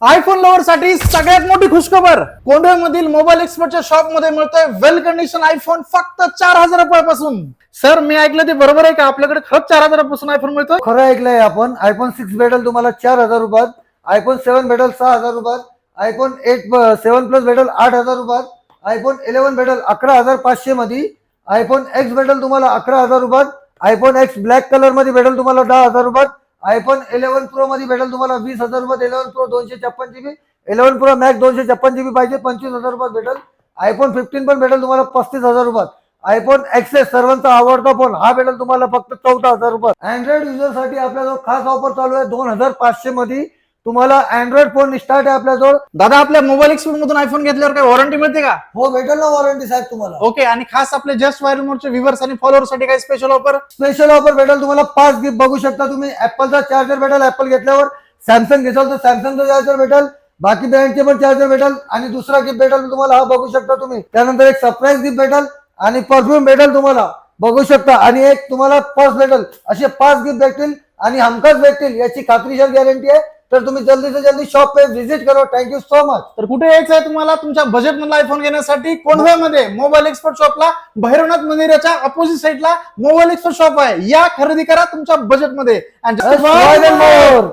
IPhone lover साठी सगळ्यात मोठी खुशखबर कोंढव्यामधील मोबाईल एक्सपर्टच्या शॉप मध्ये मिळतोय वेल कंडिशन आयफोन फक्त 4,000 रुपयापासून. सर मी ऐकलं ते बरोबर आहे का? आपल्याकडे खरंच 4,000 पासून आयफोन मिळतोय? खरं ऐकलंय आपण. आयफोन 6 भेटेल तुम्हाला 4,000 रुपयात, आयफोन 7 भेटेल 6,000 रुपयात, आयफोन 7 प्लस भेटेल 8,000 रुपयात, आयफोन 11 भेटेल 11,500 मध्ये, आयफोन एक्स भेटेल तुम्हाला 11,000 रुपयात, आयफोन एक्स ब्लॅक कलर मध्ये भेटेल तुम्हाला 10,000 रुपयात, आयफोन 11 प्रो मध्ये भेटेल तुम्हाला 20,000 रुपयात, 11 pro 256 GB, 11 pro max 256 GB पाहिजे 25,000 रुपयात भेटेल, आयफोन 15 पण भेटेल तुम्हाला 35,000 रुपयात, आयफोन एक्सेस सर्वांचा आवडता फोन हा भेटेल तुम्हाला फक्त 14,000 रुपयात. अँड्रॉइड युजर साठी आपल्याजवळ खास ऑफर चालू आहे. 2,500 मध्ये तुम्हाला अँड्रॉइड फोन स्टार्ट आहे आपल्याजवळ. दादा आपल्या मोबाईल एक्सपर्ट मधून आयफोन घेतल्यावर काही वॉरंटी मिळते का? हो भेटेल ना वॉरंटी साहेब तुम्हाला. ओके. आणि खास आपले जस्ट व्हायरल मोडचे व्ह्यूअर्स आणि फॉलोअर साठी काही स्पेशल ऑफर? स्पेशल ऑफर भेटेल तुम्हाला 5 गिफ्ट बघू शकता तुम्ही. ऍपलचा चार्जर भेटेल, ऍपल घेतल्यावर सॅमसंग घेसाल तर सॅमसंगचा चार्जर भेटेल, बाकी ब्रँडचे पण चार्जर भेटेल, आणि दुसरा गिफ्ट भेटेल तुम्हाला हा बघू शकता तुम्ही. त्यानंतर एक सरप्राईज गिफ्ट भेटेल आणि परफ्यूम भेटेल तुम्हाला बघू शकता, आणि एक तुम्हाला पर्स भेटेल. असे 5 गिफ्ट भेटतील आणि हमखास भेटतील याची खात्रीशीर गॅरंटी आहे. तर तुम्ही जल्दी से जल्दी शॉप पे विजिट करो. Thank you so much. तर कुठे यायचं आहे तुम्हाला तुमच्या बजेट मधला आयफोन घेण्यासाठी? कोंढव्यामध्ये मोबाईल एक्सपर्ट शॉपला भैरवनाथ मंदिराच्या अपोजिट साईडला मोबाईल एक्सपर्ट शॉप आहे. या खरेदी करा तुमच्या बजेट मध्ये. More.